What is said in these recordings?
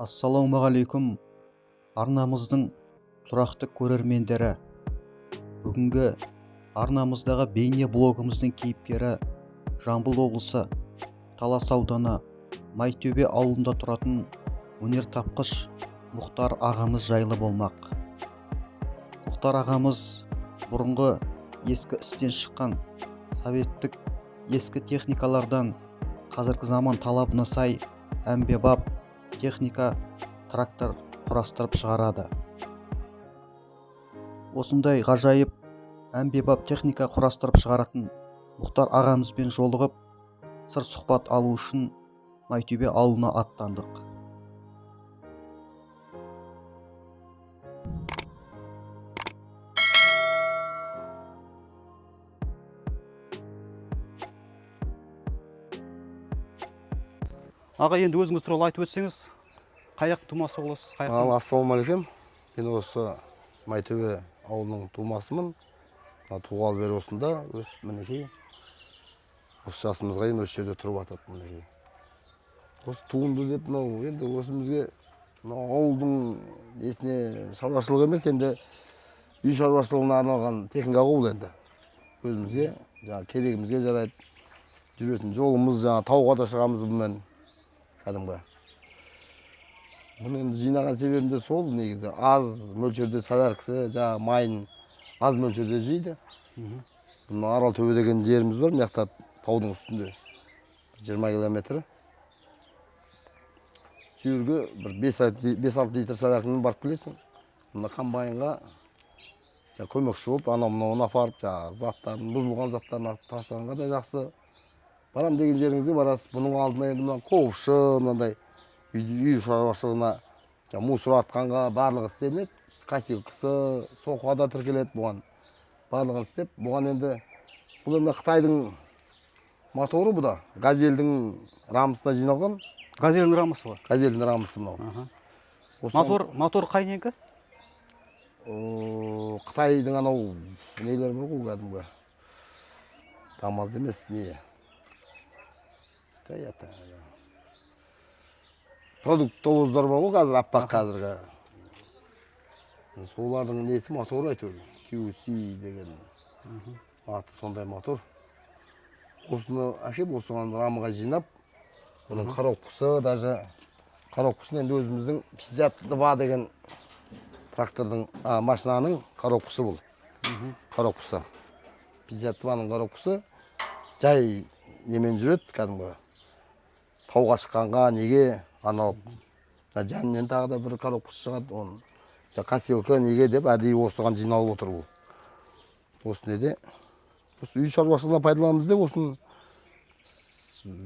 Ассалаумағалейкум, арнамыздың тұрақты көрермендері. Бүгінгі арнамыздағы бейне блогымыздың кейіпкері Жамбыл облысы Талас ауданы Майтөбе ауылында тұратын өнертапқыш Мұхтар ағамыз жайлы болмақ. Мұхтар ағамыз бұрынғы ескі істен шыққан советтік ескі техникалардан қазіргі заман талабына сай әмбебап техника, трактор құрастырып шығарады. Осындай ғажайып әмбебап техника құрастырып шығаратын Мұхтар ағамызбен жолығып, сыр сұхбат алу үшін Майтөбе ауылына аттандық. Аға, енді өзіңіз туралы айтып өтсеңіз, қай жақ тумасы боласыз? Ассалаумағалейкум. Мен осы Майтөбе ауылының тумасымын. Туғалы бері осында, мінекей. Осы жасымызға енді осы жерде тұрып жатырмын, мінекей. Осы туынды деп, енді өзімізге ауылдың несіне шаруашылық емес, енді үй шаруашылығына арналған техника ғой енді. Өзімізге, керегімізге жарайды. Жүретін жолымыз, тауға да шығамыз бұнымен. Кәдімгі. Бұны енді жинаған себебім де сол, негізі аз мөлшерде соляркасы, майын аз мөлшерде жейді. Бұны Аралтөбе деген жеріміз бар, мына таудың үстінде 20 километр. Сүйірге бір 5-6 литр соляркамен барып келесің. Бұны комбайнға көмекші болып, анау-мынауын апарып, заттарын, бұзылған заттарын тастағанға да жақсы. Барам деген жеріңізге барасыз. Бұның алдына енді қоқшы, мынандай үй шаруашылығына мусор атқанға барлығы істелінеді. Косилкасы, соқуға да тіркеледі бұған. Барлығын істеп, бұған енді бұл енді Қытайдың моторы бұда. Газельдің рамысына жиналған. Газельдің рамысы бар. Газельдің рамысы мынау. Мотор қай некі? Қытайдың анау нелер бар ғой, кәдімгі. КамАЗ емес, не? Продукт товоздар бар ғой, қазір аппақ қазіргі. Солардың несі моторы айтыр. QC деген аты сондай мотор. Осыны әкеп, осыған рамыға жинап, бұның коробкасы, даже коробкасын енді өзіміздің 52 деген трактордың, машинаның коробкасы бұл. Коробкасы. 52-ның коробкасы жай немен жүреді, кәдімгі. Тауға шыққанға неге арналып. Жанынан тағы да бір коробкасы шығады, оның. Косилка неге деп әдейі осыған жиналып отыр бұл. Осы неде? Осы үй шаруашылығына пайдаланамыз деп, осыны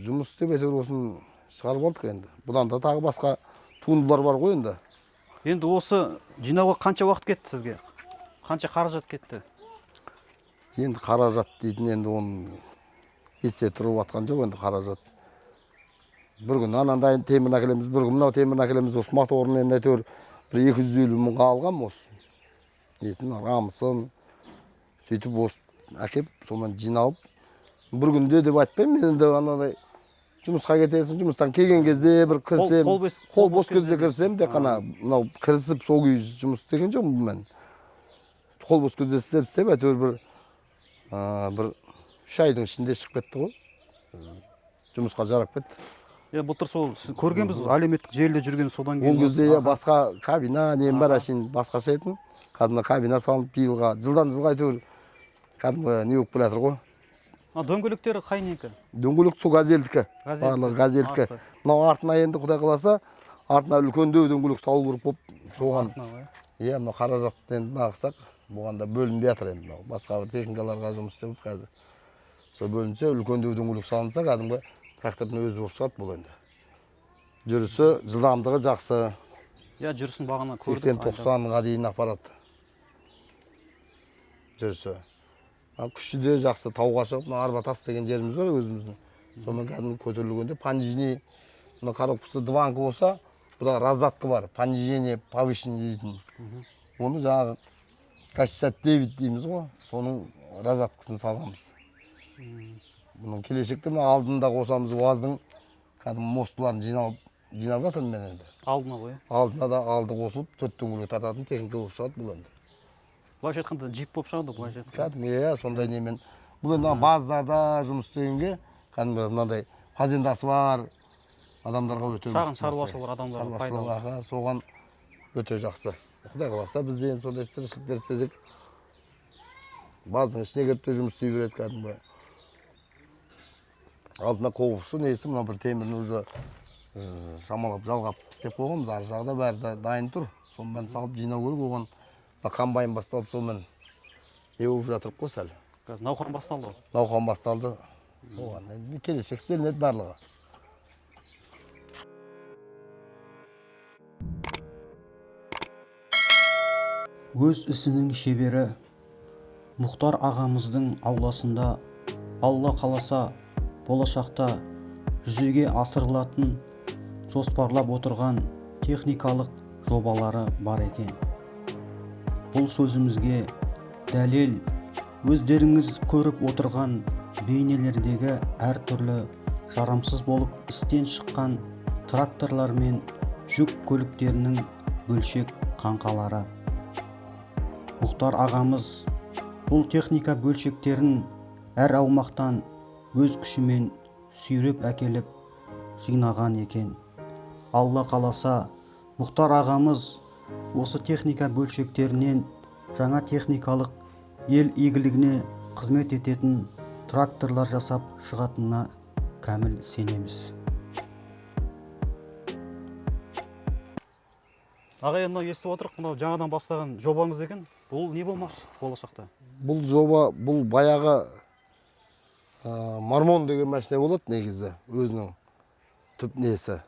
жұмыс істеп әйтеуір осыны шығарып алдық енді. Бұдан да тағы басқа туындылар бар ғой енді. Енді осы жинауға қанша уақыт кетті сізге? Қанша қаражат кетті? Енді қаражат дейтін енді оны есте тұрып атқан жоқ енді қаражат. Бір күн анандай темір әкелеміз, бір күн мынау темір әкелеміз, осы моторын енді әйтеуір 250 мыңға алғам осы. Несін, рамысын, сөйтіп осы әкеп, сонымен жиналып. Бір күнде деп айтпаймын, мен енді анандай жұмысқа кетесің, жұмыстан келген кезде бір кірсем, қол бос кезде кірсем, де қана мынау кірісіп сол күйі жұмыс істеген жоқпын мен. Қол бос кезде істеп, әйтеуір бір 3 айдың ішінде шығып кетті ғой. Жұмысқа жарап кетті. Бұлтыр сол көргенбіз, әлеуметтік желіде жүрген содан кейін. Ол кезде басқа кабина, нем бар әшейін басқаша етін. Кәдімгі кабина салынып, биылға, жылдан жылға әйтеуір кәдімгі не болып келатыр ғой. Дөңгелектері қай некі? Дөңгелек сол газельдікі. Барлығы газельдікі. Мынау артына енді Құдай қаласа, артына үлкендеу дөңгелек салу керек болып соған. Мынау қаражат енді нағысақ, бұған да бөлінбей жатыр енді. Басқа техникаларға жұмыс істеп қазір. Сол бөлінсе, үлкендеу дөңгелек салынса, кәдімгі трактордың өзі болып шығады бұл енді. Жүрісі, жылдамдығы жақсы. Жүрісін бағана көрдік. 80-90-ға дейін апарады. Жүрісі. Күші де жақсы, тауға шығып, Арбатас деген жеріміз бар өзіміздің. Сонымен кәдімгі көтерілгенде понижение, коробкасы дванкі болса, бұда разатқы бар, понижение, повышение дейтін. Оны жаңағы 69 дейміз ғой, соның разаткасын салғанбыз. Бұның келешекте алдында қосамыз УАЗдың кәдімгі мостыларын жинап жатырмын мен енді. Алдына ғой. Алдына да алды қосылып, 4 дөңгелек тартатын техника болып шығады бұл енді. Былайша айтқанда джип болып шығады, былайша айтқанда. Кәдімгі, сондай немен. Бұл енді базада жұмыс істегенге, кәдімгі мынандай фазендасы бар адамдарға өте шағын шаруасы бар адамдарға пайдалы. Соған өте жақсы. Құдай қаласа бізде енді сондай тіршіліктер істесек, базаның ішіне кіріп те жұмыс істей береді кәдімгі. Алдына қоғышы несі, мына бір темірін уже шамалап жалғап істеп қойғанбыз, ар жағда бәрі дайын тұр. Соны бәрін салып жинау керек, оған комбайн басталып, сонымен не болып жатырып қой сәл. Қазір науқан басталды. Науқан басталды. Оған келешек істелінеді барлығы. Өз ісінің шебері Мұхтар ағамыздың ауласында Алла қаласа болашақта жүзеге асырылатын жоспарлап отырған техникалық жобалары бар екен. Бұл сөзімізге дәлел өздеріңіз көріп отырған бейнелердегі әртүрлі жарамсыз болып істен шыққан тракторлар мен жүк көліктерінің бөлшек қаңқалары. Мұхтар ағамыз бұл техника бөлшектерін әр аумақтан өз күшімен сүйреп әкеліп жинаған екен. Алла қаласа, Мұхтар ағамыз осы техника бөлшектерінен жаңа техникалық ел игілігіне қызмет ететін тракторлар жасап шығатынына кәміл сенеміз. Аға, енді естіп отырық, мынау жаңадан бастаған жобаңыз екен. Бұл не болмақшы болашақта? Бұл жоба, бұл баяғы Мармон деген машина болады негізі, өзінің түп несі.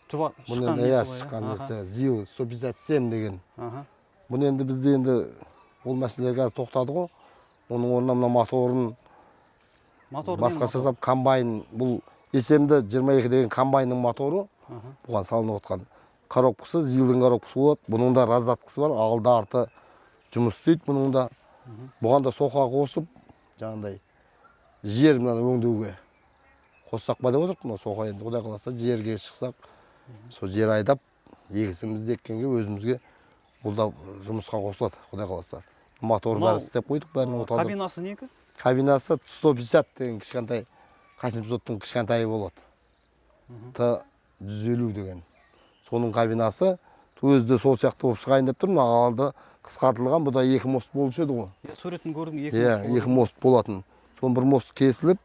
Шыққан несі, ЗИЛ 157 деген. Бұны енді бізде енді ол мәселелер қазір тоқтады ғой. Оның орнына мына моторын басқаша жасап, комбайн, бұл есемді 22 деген комбайнның моторы бұған салынып отқан. Коробкасы, ЗИЛдің коробкасы болады. Бұның да раздаткасы бар, алды арты жұмыс істейді бұның да. Бұған да соқа қосып, жаңағыдай жер мынаны өңдеуге қоссақ па деп отырық. Мына соқа енді құдай қаласа жерге шықсақ, сол жер айдап, егісімізді еккенге өзімізге бұл да жұмысқа қосылады, құдай қаласа. Моторы бәрі істеп қойдық, бәрін оталдық. Кабинасы некі? Кабинасы 150 деген кішкентай, Қасымсоттың кішкентайы болады. Т-150 деген. Соның кабинасы өзі де сол сияқты болып шығайын деп тұр. Алды қысқартылған, бұда 2 мост болушы еді ғой. Суретін көрдім, 2 мост. 2 мост болатын. Соның бір мост кесіліп,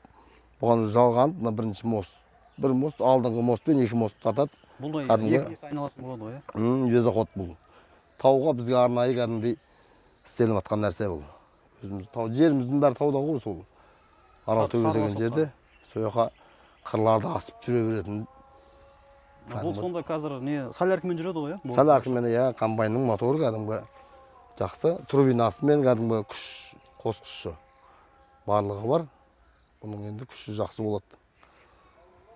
бұған жалған, бірінші мост. Бір мост, алдыңғы мост пен 2 мост татады. Бұл да екінесі айналатын болады ғой, е? Өзі қот бұл. Тауға бізге арнайы кәдімдей істеліп атқан нәрсе бұл. Жеріміздің бәрі тауда ғой сол. Аралтөбе деген жерде. Сояқа қырларды асып жүре беретін. Бұл сонда қазір соляркамен жүреді ғой, е? Соляркамен, комбайнның моторы кәдімгі жақсы. Турбинасымен кәдімгі күш қосқышы барлығы бар. Бұның енді күші жақсы болады.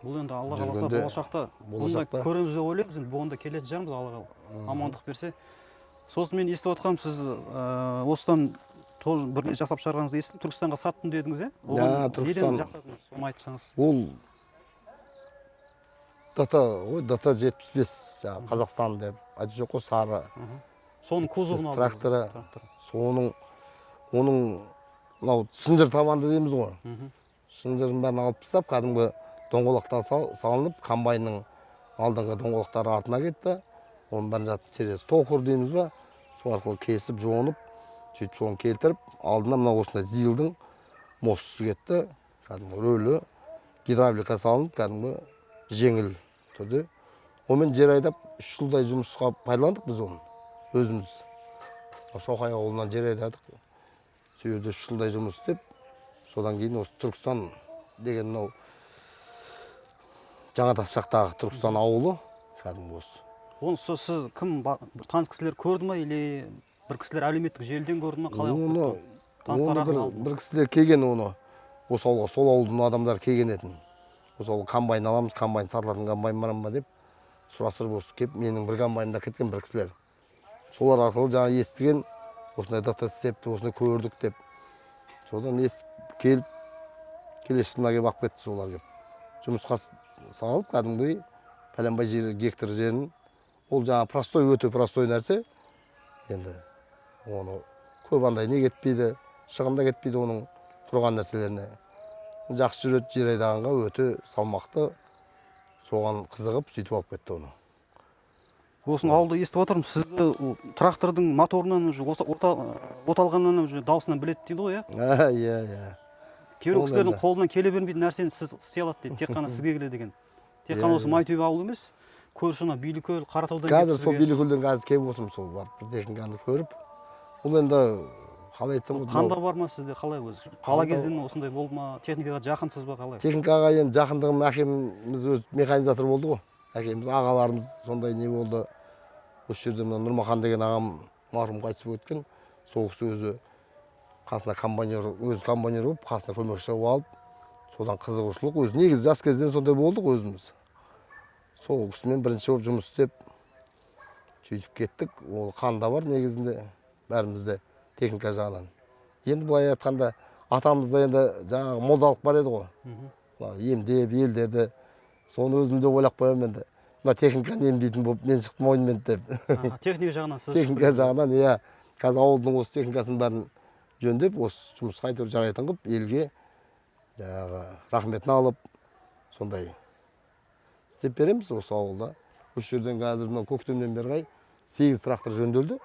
Бұл енді Алла қаласа болашақта бұнда көреміз деп ойлаймыз. Бұғында келетін жағымыз Алла амандық берсе. Сосын мен естіп отқам, сіз осыдан бір жасап шығарғаныңызды естідім. Түркістанға саттым дедіңіз, е? Түркістан. Соны айтсаңыз. Ол ДТ-75 Қазақстан деп айтып жоқ қой, сары. Соның кузовын алды. Тракторы. Оның шынжыр табанды дейміз ғой. Шынжырын бәрін алып тастап, кәдімгі доңғолақтар салынып, комбайнның алдыңғы доңғолақтары артына кетті. Оның бәрін жатып сересі токыр дейміз ба, сол арқылы кесіп, жоғынып, сөйтіп соны келтіріп, алдына мына осындай ЗИЛдің мостысы кетті. Кәдімгі рөлі, гидравлика салынып, кәдімгі жеңіл түрде. Онымен жер айдап 3 жылдай жұмысқа пайдаландық біз оны, өзіміз. Шоқай ауылынан жер айдадық. Сөйерде 3 жылдай жұмыс істеп, содан кейін осы Түркістан деген Жаңатас жақтағы Түркістан ауылы кәдімгі осы. Оны сіз кім, таныс кісілер көрді ма, или бір кісілер әлеуметтік желіден көрді ма, қалай көрді? Оны бір кісілер келген, оны осы ауылға, сол ауылдың адамдар келген етін. Осы ауылға комбайн аламыз, комбайн сатылатын комбайн барам ба деп сұрастырып осы кеп, менің бір комбайнда кеткен бір кісілер. Солар арқылы жаңа естіген, осындай дата істепті, осындай көрдік деп. Содан естіп келіп, келесі жылына кеп алып кетті солар кеп. Жұмысқа салып, кәдімгі пәленбай гектар жерін ол жаңағы простой, өте простой нәрсе. Енді оны көп андай не кетпейді, шығын да кетпейді оның құрған нәрселеріне. Жақсы жүреді, жер айдағанға өте салмақты. Соған қызығып, сөйтіп алып кетті оны. Осыны ауылда естіп отырмын. Сізді трактордың моторынан оталғаннан уже даусынан біледі дейді ғой, иә? Иә. Кейбір кісілердің қолынан келе бермейтін нәрсені сіз істей алады дейді. Тек қана сізге келеді деген. Тек қана осы Майтөбе ауылы емес, көрші Билікөл, Қаратаудан қазір сол Билікөлден қазір келіп отырмын, сол барып бір техниканы көріп. Бұл енді қалай айтсам болады? Қанда бар ма сізде, қалай өзі? Бала кезден осындай болды ма? Техникаға жақынсыз ба, қалай? Техникаға енді жақындығым, әкеміз өз механизатор болды ғой. Әкеміз, ағаларымыз сондай не болды. Осы жерде мына Нұрмахан деген ағам марқұм қайтыс болып кеткен. Сол кісі өзі қасына өзі комбайнер болып, қасына көмекші алып, содан қызығушылық. Өзі негізі жас кезден сондай болдық өзіміз. Сол кісімен бірінші болып жұмыс істеп, сөйтіп кеттік. Ол қанда бар негізінде, бәрімізде техника жағынан. Енді былай айтқанда, атамызда енді жаңағы молдалық бар еді ғой. Емдеп, елдерді. Соны өзімде ойлап қоямын енді. Мына техниканы емдейтін болып, мен шықтым ойынмен деп. Техника жағынан сіз? Техника жағынан, иә. Қазір ауылдың осы техникасын бәрін жөндеп, осы жұмысқа әйтеуір жарайтын қылып, елге жаңағы рахметін алып, сондай істеп береміз осы ауылда. Осы жерден қазір мына көктемнен бері 8 трактор жөнделді.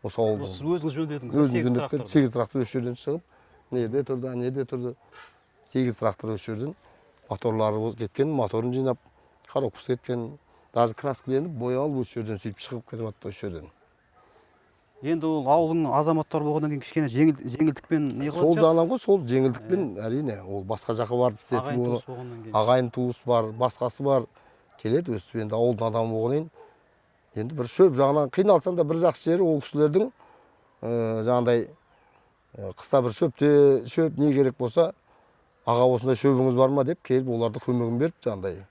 Осы ауылда. Сіз өзіңіз жөндедіңіз? 8 трактор осы жерден шығып, неде тұрды. 8 трактор осы жерден моторлары кеткен, моторын жинап, коробкасы кеткен, даже краскіленіп, боялып осы жерден сөйтіп шығып кетіп жатты осы жерден. Енді ол ауылдың азаматтары болғаннан кейін кішкене жеңілдікпен не қылады? Сол жағынан ғой, сол жеңілдікпен әрине, ол басқа жаққа барып істетіп оны. Ағайын туыс бар, басқасы бар, келеді өстіп енді ауылдың адамы болғаннан енді бір шөп жағынан қиналсаң да бір жақсы жері ол кісілердің жаңағыдай қыста бір шөп не керек болса, аға осындай шөбіңіз бар ма деп келіп оларды көмегін беріп жаңағыдай.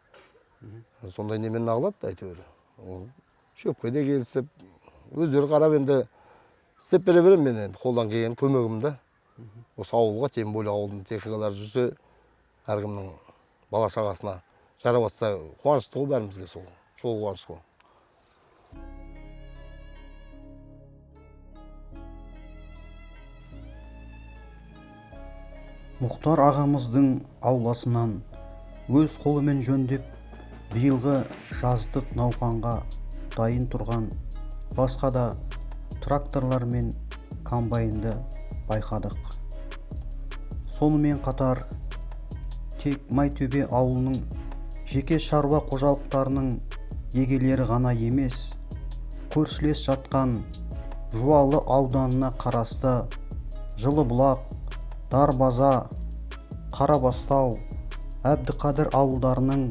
Сондай немен ағылады әйтеуір. Шөпке де келісіп, өздері қарап енді істеп бере беремін мен енді қолдан келген көмегімді. Осы ауылға, тем более ауылдың техникалары жүрсе, әркімнің бала шағасына жарап жатса қуанышты ғой бәрімізге, сол қуаныш қой. Мұхтар ағамыздың ауласынан өз қолымен жөндеп, биылғы жаздық науқанға дайын тұрған басқа да тракторлар мен комбайнды байқадық. Сонымен қатар тек Майтөбе ауылының жеке шаруа қожалықтарының егелері ғана емес, көршілес жатқан Жуалы ауданына қарасты Жылыбұлақ, Дарбаза, Қарабастау, Әбдіқадыр ауылдарының,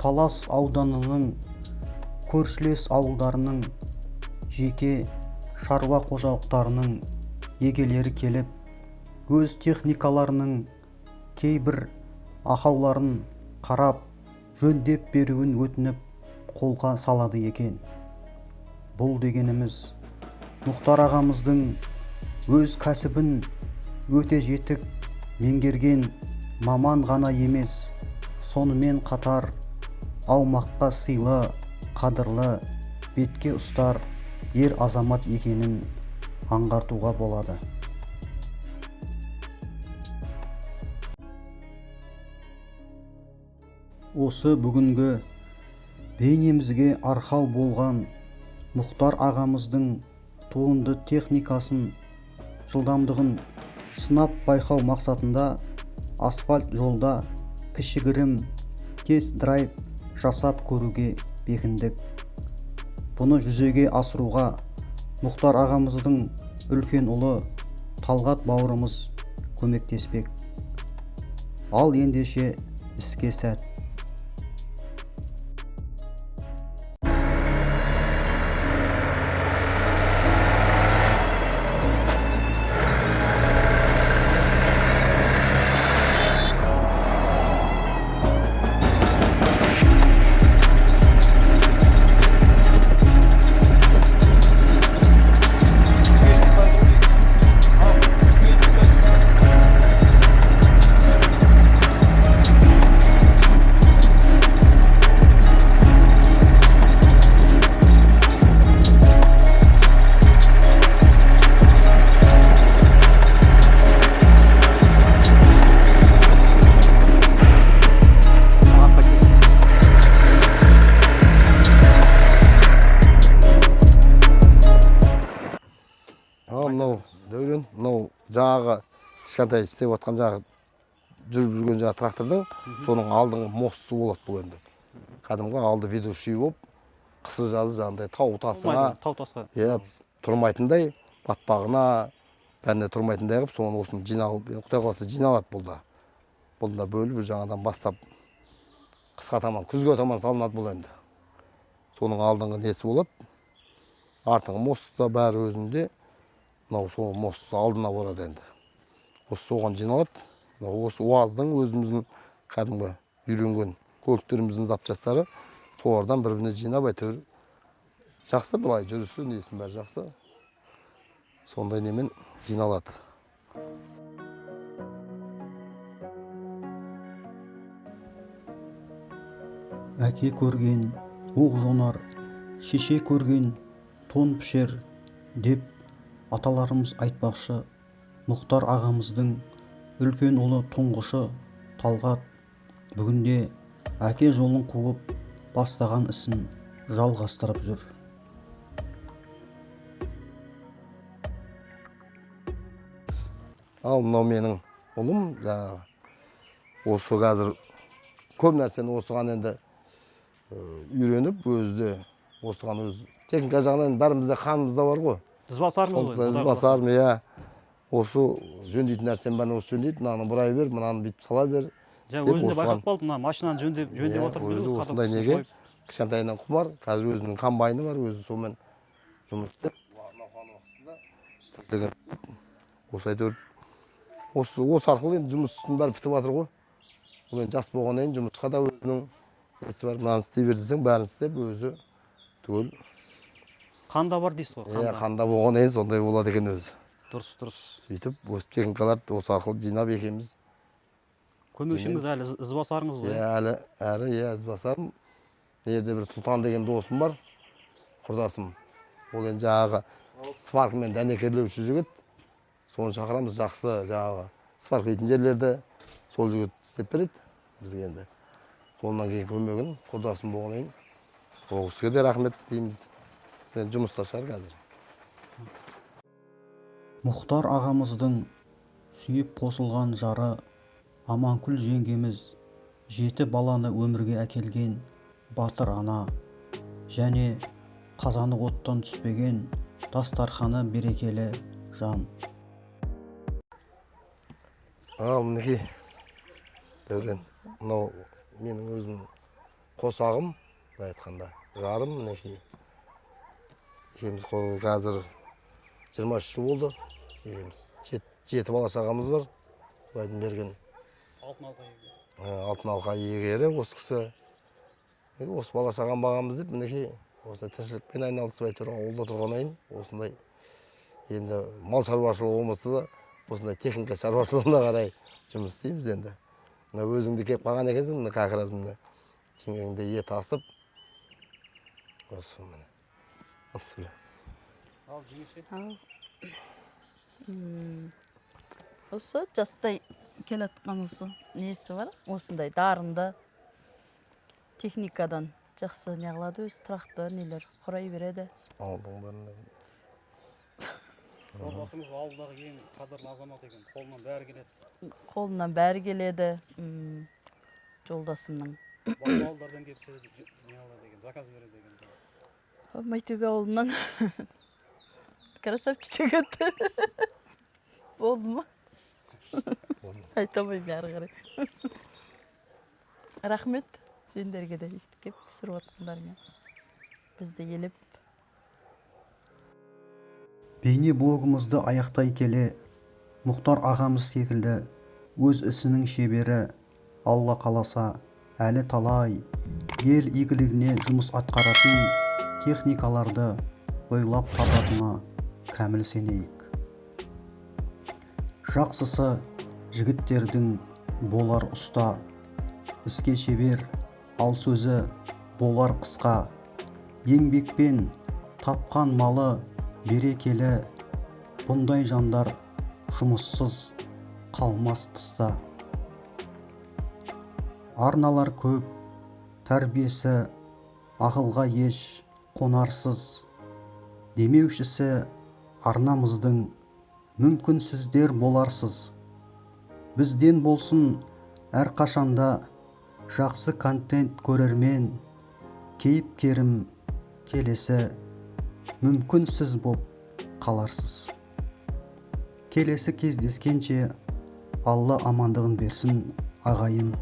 Талас ауданының, көршілес ауылдарының жеке шаруа қожалықтарының егелері келіп, өз техникаларының кейбір ақауларын қарап, жөндеп беруін өтініп қолға салады екен. Бұл дегеніміз Мұхтар ағамыздың өз кәсібін өте жетік меңгерген маман ғана емес, сонымен қатар аумаққа сыйлы, қадірлі, бетке ұстар ер азамат екенін аңғартуға болады. Осы бүгінгі бейнемізге арқау болған Мұхтар ағамыздың туынды техникасын жылдамдығын сынап байқау мақсатында асфальт жолда кішігірім тест-драйв жасап көруге бекіндік. Бұны жүзеге асыруға Мұхтар ағамыздың үлкен ұлы Талғат бауырымыз көмектеспек. Ал ендеше іске сәт. жаңағы кішкентай істеп отқан жаңағы жүріп жүрген жаңағы трактордың соның алдыңғы мостысы болады бұл енді. Кәдімгі алды ведущий болып, қысы жазы жаңағыдай тау тасына, тау тасқа тұрмайтындай, батпағына, бәріне тұрмайтындай қылып, соны осыны жиналып, Құдай қаласа жиналады бұлда. Бұлда бөліп жаңадан бастап қысқа таман, күзге таман салынады бұл енді. Соның алдыңғы несі болады. Артыңғы мостта бәрі өзінде, мынау сол мост алдына барады енді. Осы соған жиналады. Осы УАЗдың өзіміздің кәдімгі үйренген көліктеріміздің запчастары солардан бір-біріне жинап әйтеуір жақсы былай жүрісі несін бәрі жақсы. Сондай немен жиналады. Әке көрген оқ жонар, шеше көрген тон пішер деп аталарымыз айтпақшы. Мұхтар ағамыздың үлкен ұлы тұңғышы Талғат бүгінде әке жолын қуып бастаған ісін жалғастырып жүр. Ал мынау менің ұлым, осы қазір көп нәрсені осыған енді үйреніп, өзі осыған өз техника жағынан бәрімізде қанымызда бар ғой. Ізбасармыз ғой. Ізбасарым, иә. Осы жөндейтін нәрсені бәрін осы жөндейді, мынаны бұрай бер, мынаны бүйтіп сала бер. Өзінде байқап қалды, мына машинаны жөндеп отырып өзі осындай неге кішкентайынан құмар, қазір өзінің комбайны бар, өзі сонымен жұмыс істеп, осы әйтеуір осы арқылы енді жұмыстың бәрі бітіп жатыр ғой. Бұл енді жас болғаннан кейін жұмысқа да өзінің несі бар, мынаны істей бер десең, бәрін істеп, өзі түгел. Қанда бар дейсіз ғой? Иә, қанда болғаннан кейін сондай болады екен өзі. Дұрыс. Сөйтіп, осы техникаларды осы арқылы жинап екенбіз. Көмекшіңіз әлі ізбасарыңыз ғой? Әрі, ізбасарым. Ерде бір Сұлтан деген досым бар, құрдасым. Ол енді жаңағы сваркамен дәнекерлеуші жігіт. Соны шақырамыз, жақсы жаңағы сваркайтын жерлерді сол жігіт істеп береді бізге енді. Қолынан кейін көмегін, құрдасым болғаннан кейін. Ол кісіге де рахмет дейміз. Жұмыста шығар қазір. Мұхтар ағамыздың сүйіп қосылған жары Аманкүл жеңгеміз 7 баланы өмірге әкелген батыр ана және қазаны оттан түспеген дастарханы берекелі жан. Мінекей, Дәурен, мынау менің өзім қосағым, айтқанда, жарым мінекей. Екеміз қазір 23 жыл болды. Екеміз 7 бала шағамыз бар. Байдың берген алтын алқа иегері осы кісі. Осы бала шағам бағамыз деп, мінекей, осындай тіршілікпен айналысып әйтеуір ауылда тұрғаннан кейін, осындай енді мал шаруашылығы болмаса да, осындай техника шаруашылығына қарай жұмыс істейміз енді. Мына өзіңді кеп қалған екенсің, мына как раз мына кеңеңде ет асып. Осы міне. Осылай. Ал жеңеше. Осы жастай келатқан осы несі бар, осындай дарынды техникадан жақсы не қылады, өз тұрақты нелер құрай береді. Алдың бәріне. Отбасыңыз ауылдағы ең қадірлі азамат екен, қолынан бәрі келеді. Қолынан бәрі келеді, жолдасымның. Ауылдардан келіп не алады деген, заказ береді деген. Майтөбе ауылынан красавчик жігіт. Болды ма? Айтамайым әрі қарай. Рахмет сендерге де естіп кеп түсіріп отқандарыңа. Бізді еліп. Бейне блогымызды аяқтай келе, Мұхтар ағамыз секілді өз ісінің шебері, Алла қаласа әлі талай ел игілігіне жұмыс атқаратын техникаларды ойлап табатынына кәміл сенейік. Жақсысы жігіттердің болар ұста, іске шебер, ал сөзі болар қысқа. Еңбекпен тапқан малы берекелі, бұндай жандар жұмыссыз қалмас тыста. Арналар көп, тәрбиесі ақылға еш қонарсыз. Демеушісі арнамыздың мүмкін сіздер боларсыз. Бізден болсын әрқашанда жақсы контент көрермен, кейіпкерім келесі мүмкін сіз боп қаларсыз. Келесі кездескенше Алла амандығын берсін ағайын.